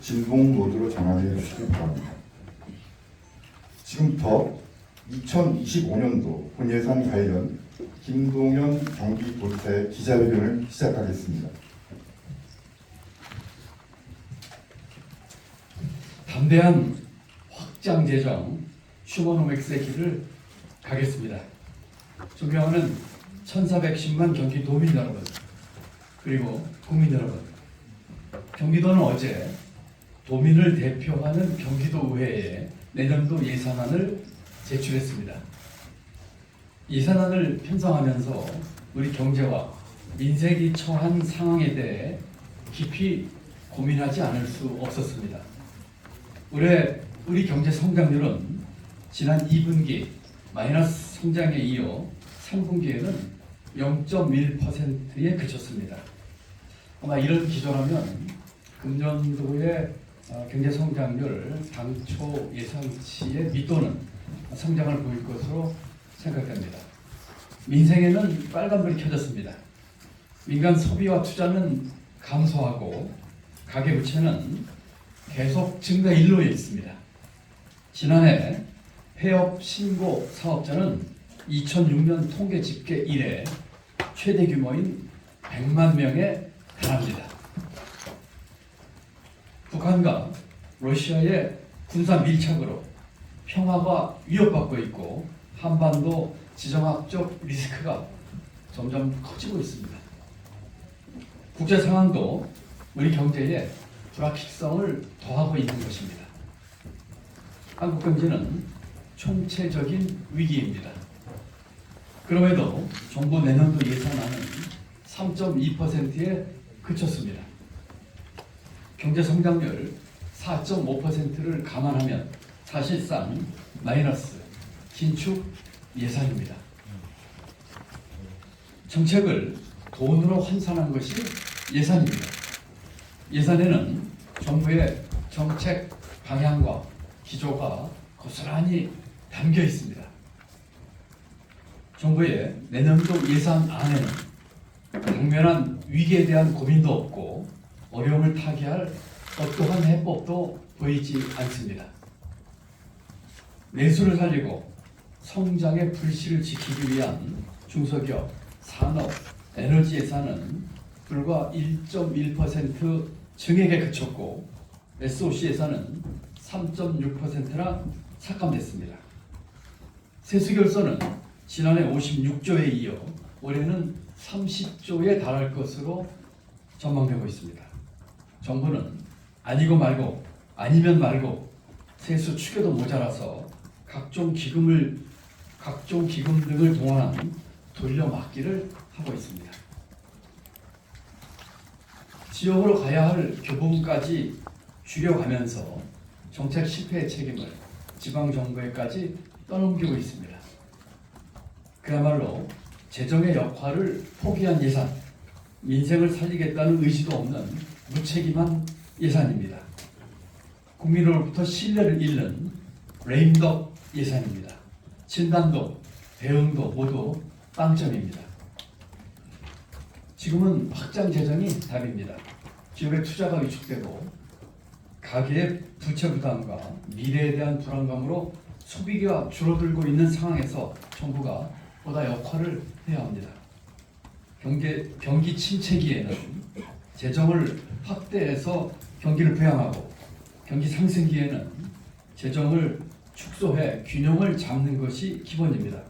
진동 모드로 전환해 주시기 바랍니다. 지금부터 2025년도 본예산 관련 김동연 경기도지사의 기자회견을 시작하겠습니다. 담대한 확장 재정 슈머노맥스의 길을 가겠습니다. 존경하는 1410만 경기도민 여러분, 그리고 국민 여러분, 경기도는 어제 도민을 대표하는 경기도의회에 내년도 예산안을 제출했습니다. 예산안을 편성하면서 우리 경제와 민생이 처한 상황에 대해 깊이 고민하지 않을 수 없었습니다. 올해 우리 경제 성장률은 지난 2분기 마이너스 성장에 이어 3분기에는 0.1%에 그쳤습니다. 아마 이런 기조라면 금년도의 경제 성장률 당초 예상치에 밑도는 성장을 보일 것으로 생각됩니다. 민생에는 빨간불이 켜졌습니다. 민간 소비와 투자는 감소하고 가계부채는 계속 증가 일로에 있습니다. 지난해 폐업 신고 사업자는 2006년 통계 집계 이래 최대 규모인 100만 명에 달합니다. 북한과 러시아의 군사 밀착으로 평화가 위협받고 있고 한반도 지정학적 리스크가 점점 커지고 있습니다. 국제 상황도 우리 경제에 불확실성을 더하고 있는 것입니다. 한국 경제는 총체적인 위기입니다. 그럼에도 정부 내년도 예산안은 3.2%에 그쳤습니다. 경제 성장률 4.5%를 감안하면 사실상 마이너스 긴축 예산입니다. 정책을 돈으로 환산한 것이 예산입니다. 예산에는 정부의 정책 방향과 기조가 고스란히 담겨 있습니다. 정부의 내년도 예산안에는 당면한 위기에 대한 고민도 없고 어려움을 타개할 어떠한 해법도 보이지 않습니다. 내수를 살리고 성장의 불씨를 지키기 위한 중소기업, 산업, 에너지 예산은 불과 1.1% 증액에 그쳤고 SOC 예산은 3.6%나 삭감됐습니다. 세수결손은 지난해 56조에 이어 올해는 30조에 달할 것으로 전망되고 있습니다. 정부는 아니고 말고 아니면 말고 세수 추계도 모자라서 각종 기금 등을 동원한 돌려막기를 하고 있습니다. 지역으로 가야 할 교부금까지 줄여가면서 정책 실패의 책임을 지방정부에까지 떠넘기고 있습니다. 그야말로 재정의 역할을 포기한 예산, 민생을 살리겠다는 의지도 없는 무책임한 예산입니다. 국민으로부터 신뢰를 잃는 레임덕 예산입니다. 진단도, 대응도 모두 빵점입니다. 지금은 확장 재정이 답입니다. 기업의 투자가 위축되고 가계의 부채 부담과 미래에 대한 불안감으로 소비가 줄어들고 있는 상황에서 정부가 보다 역할을 해야 합니다. 경기 침체기에는 재정을 확대해서 경기를 부양하고 경기 상승기에는 재정을 축소해 균형을 잡는 것이 기본입니다.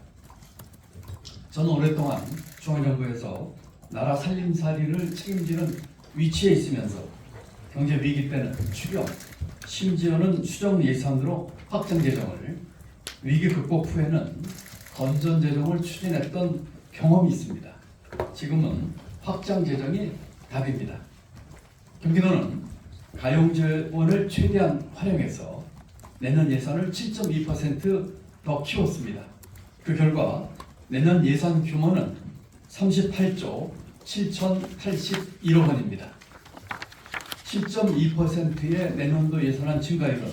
저는 오랫동안 중앙정부에서 나라 살림살이를 책임지는 위치에 있으면서 경제 위기 때는 추경, 심지어는 수정 예산으로 확장 재정을, 위기 극복 후에는 건전 재정을 추진했던 경험이 있습니다. 지금은 확장 재정이 답입니다. 경기도는 가용재원을 최대한 활용해서 내년 예산을 7.2% 더 키웠습니다. 그 결과 내년 예산 규모는 38조 7,081억 원입니다. 7.2%의 내년도 예산안 증가율은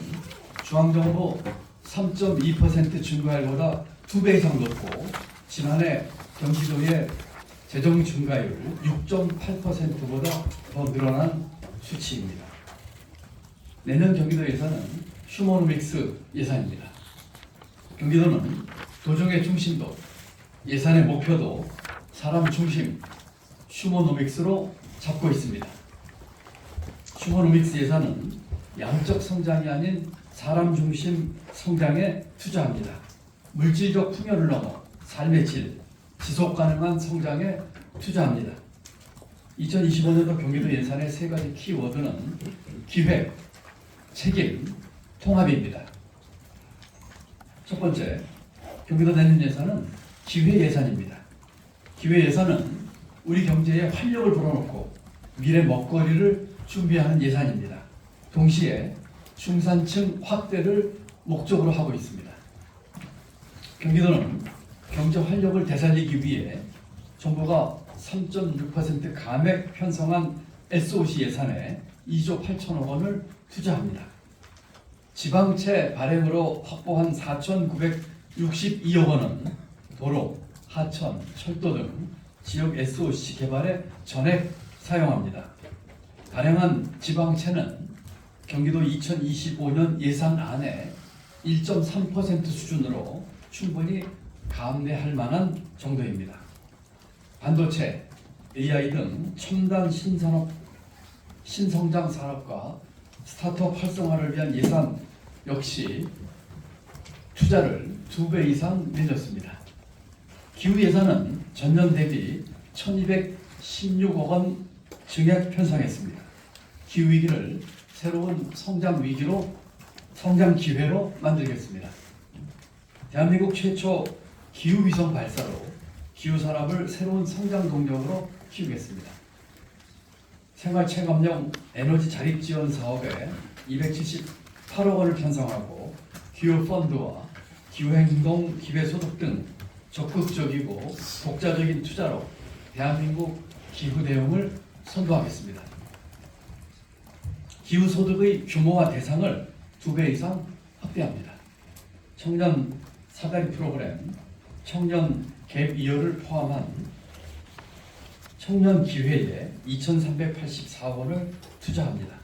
중앙정부 3.2% 증가율보다 2배 이상 높고 지난해 경기도의 재정 증가율 6.8%보다 더 늘어난 수치입니다. 내년 경기도 예산은 휴머노믹스 예산입니다. 경기도는 도정의 중심도, 예산의 목표도 사람 중심 휴머노믹스로 잡고 있습니다. 휴머노믹스 예산은 양적 성장이 아닌 사람 중심 성장에 투자합니다. 물질적 풍요를 넘어 삶의 질, 지속 가능한 성장에 투자합니다. 2025년도 경기도 예산의 세 가지 키워드는 기획, 책임, 통합입니다. 첫 번째, 경기도 내년 예산은 기회 예산입니다. 기회 예산은 우리 경제에 활력을 불어넣고 미래 먹거리를 준비하는 예산입니다. 동시에 중산층 확대를 목적으로 하고 있습니다. 경기도는 경제 활력을 되살리기 위해 정부가 3.6% 감액 편성한 SOC 예산에 2조 8천억 원을 투자합니다. 지방채 발행으로 확보한 4,962억 원은 도로, 하천, 철도 등 지역 SOC 개발에 전액 사용합니다. 발행한 지방채는 경기도 2025년 예산안에 1.3% 수준으로 충분히 감내할 만한 정도입니다. 반도체, AI 등 첨단 신산업, 신성장 산업과 스타트업 활성화를 위한 예산 역시 투자를 2배 이상 늘렸습니다. 기후 예산은 전년 대비 1,216억 원 증액 편성했습니다. 기후 위기를 새로운 성장 기회로 만들겠습니다. 대한민국 최초 기후 위성 발사로 기후 산업을 새로운 성장 동력으로 키우겠습니다. 생활 체감형 에너지 자립 지원 사업에 278억 원을 편성하고 기후 펀드와 기후 행동 기회 소득 등 적극적이고 독자적인 투자로 대한민국 기후 대응을 선도하겠습니다. 기후 소득의 규모와 대상을 2배 이상 확대합니다. 청년 사다리 프로그램, 청년 갭 이어를 포함한 청년 기회에 2,384억 원을 투자합니다.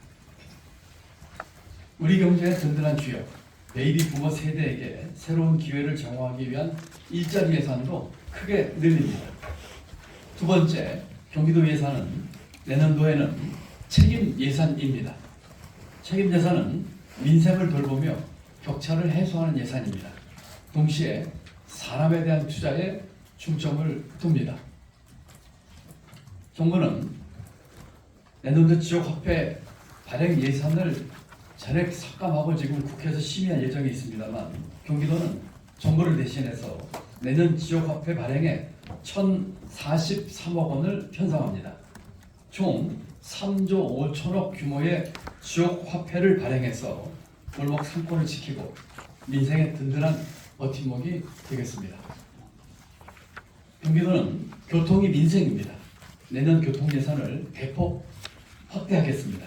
우리 경제의 든든한 주역, 베이비 부머 세대에게 새로운 기회를 제공하기 위한 일자리 예산도 크게 늘립니다. 두 번째, 경기도 예산은 내년도에는 책임 예산입니다. 책임 예산은 민생을 돌보며 격차를 해소하는 예산입니다. 동시에 사람에 대한 투자에 중점을 둡니다. 정부는 내년도 지역화폐 발행 예산을 전액 삭감하고 지금 국회에서 심의할 예정이 있습니다만 경기도는 정부를 대신해서 내년 지역화폐 발행에 1,043억 원을 편성합니다. 총 3조 5천억 규모의 지역화폐를 발행해서 골목 상권을 지키고 민생의 든든한 버팀목이 되겠습니다. 경기도는 교통이 민생입니다. 내년 교통 예산을 대폭 확대하겠습니다.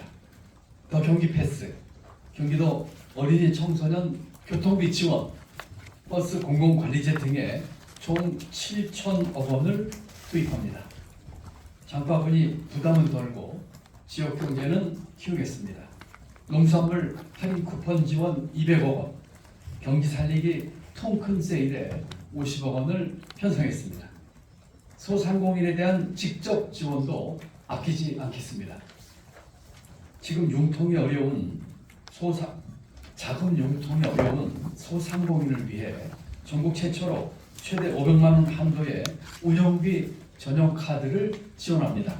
더 경기 패스, 경기도 어린이 청소년 교통비 지원, 버스 공공관리제 등에 총 7천억 원을 투입합니다. 장바구니 부담은 덜고 지역 경제는 키우겠습니다. 농산물 할인 쿠폰 지원 200억 원, 경기 살리기 통큰 세일에 50억 원을 편성했습니다. 소상공인에 대한 직접 지원도 아끼지 않겠습니다. 지금 융통이 어려운 자금 융통이 어려운 소상공인을 위해 전국 최초로 최대 500만 원 한도의 운영비 전용 카드를 지원합니다.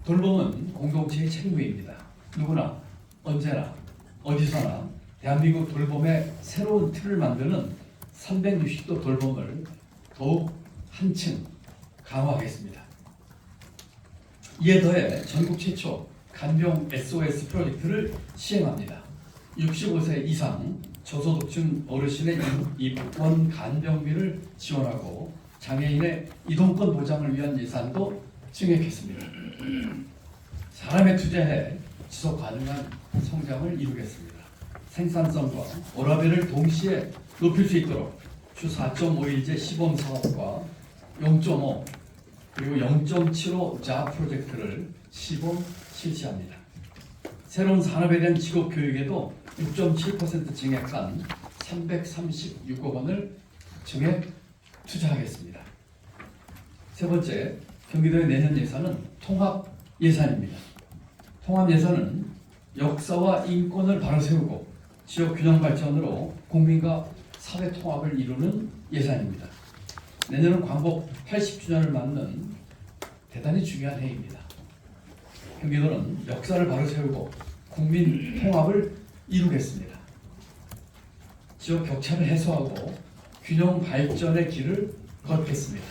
돌봄은 공동체의 책무입니다. 누구나 언제나 어디서나 대한민국 돌봄의 새로운 틀을 만드는 360도 돌봄을 더욱 한층 강화하겠습니다. 이에 더해 전국 최초 간병 SOS 프로젝트를 시행합니다. 65세 이상 저소득층 어르신의 입원 간병비를 지원하고 장애인의 이동권 보장을 위한 예산도 증액했습니다. 사람에 투자해 지속 가능한 성장을 이루겠습니다. 생산성과 워라밸을 동시에 높일 수 있도록 주 4.5일제 시범 사업과 0.5 그리고 0.75 자 프로젝트를 시범 실시합니다. 새로운 산업에 대한 직업 교육에도 6.7% 증액한 336억 원을 증액 투자하겠습니다. 세 번째, 경기도의 내년 예산은 통합 예산입니다. 통합 예산은 역사와 인권을 바로 세우고 지역 균형 발전으로 국민과 사회 통합을 이루는 예산입니다. 내년은 광복 80주년을 맞는 대단히 중요한 해입니다. 경기도는 역사를 바로 세우고 국민 통합을 이루겠습니다. 지역 격차를 해소하고 균형 발전의 길을 걷겠습니다.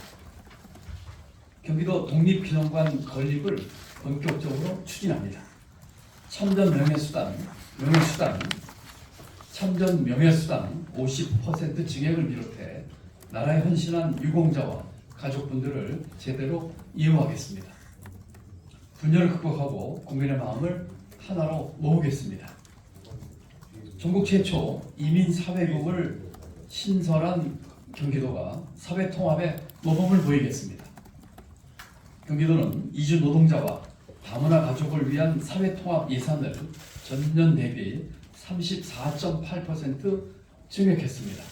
경기도 독립기념관 건립을 본격적으로 추진합니다. 참전 명예수당 50% 증액을 비롯해 나라에 헌신한 유공자와 가족분들을 제대로 이용하겠습니다. 분열을 극복하고 국민의 마음을 하나로 모으겠습니다. 전국 최초 이민 사회국을 신설한 경기도가 사회 통합의 모범을 보이겠습니다. 경기도는 이주 노동자와 다문화 가족을 위한 사회 통합 예산을 전년 대비 34.8% 증액했습니다.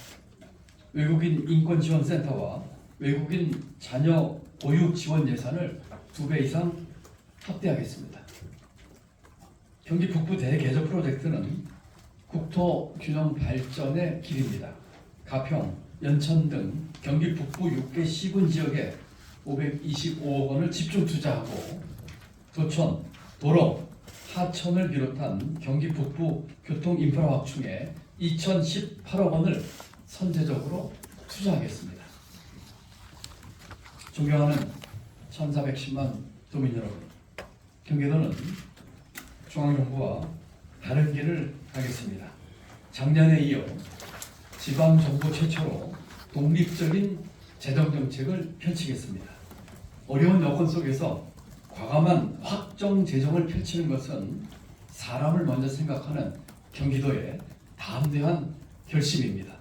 외국인 인권지원센터와 외국인 자녀 보육 지원 예산을 2배 이상 확대하겠습니다. 경기 북부 대개조 프로젝트는 국토 균형 발전의 길입니다. 가평, 연천 등 경기 북부 6개 시군 지역에 525억 원을 집중 투자하고 도천, 도로, 하천을 비롯한 경기 북부 교통 인프라 확충에 2018억 원을 선제적으로 투자하겠습니다. 존경하는 1410만 도민 여러분, 경기도는 중앙정부와 다른 길을 가겠습니다. 작년에 이어 지방정부 최초로 독립적인 재정정책을 펼치겠습니다. 어려운 여건 속에서 과감한 확정 재정을 펼치는 것은 사람을 먼저 생각하는 경기도의 담대한 결심입니다.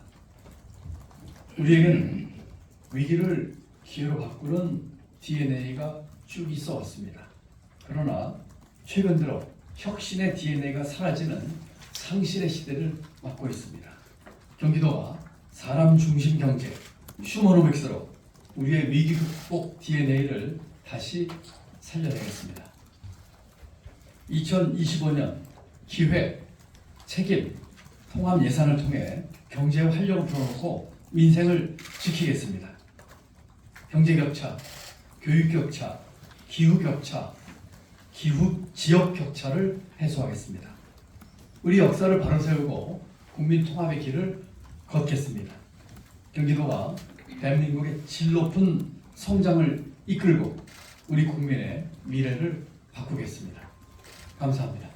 우리에게는 위기를 기회로 바꾸는 DNA가 쭉 있어 왔습니다. 그러나 최근 들어 혁신의 DNA가 사라지는 상실의 시대를 맞고 있습니다. 경기도가 사람 중심 경제, 휴머노믹스로 우리의 위기 극복 DNA를 다시 살려내겠습니다. 2025년 기회, 책임, 통합 예산을 통해 경제의 활력을 불어넣고 민생을 지키겠습니다. 경제 격차, 교육 격차, 기후 격차, 지역 격차를 해소하겠습니다. 우리 역사를 바로 세우고 국민 통합의 길을 걷겠습니다. 경기도가 대한민국의 질 높은 성장을 이끌고 우리 국민의 미래를 바꾸겠습니다. 감사합니다.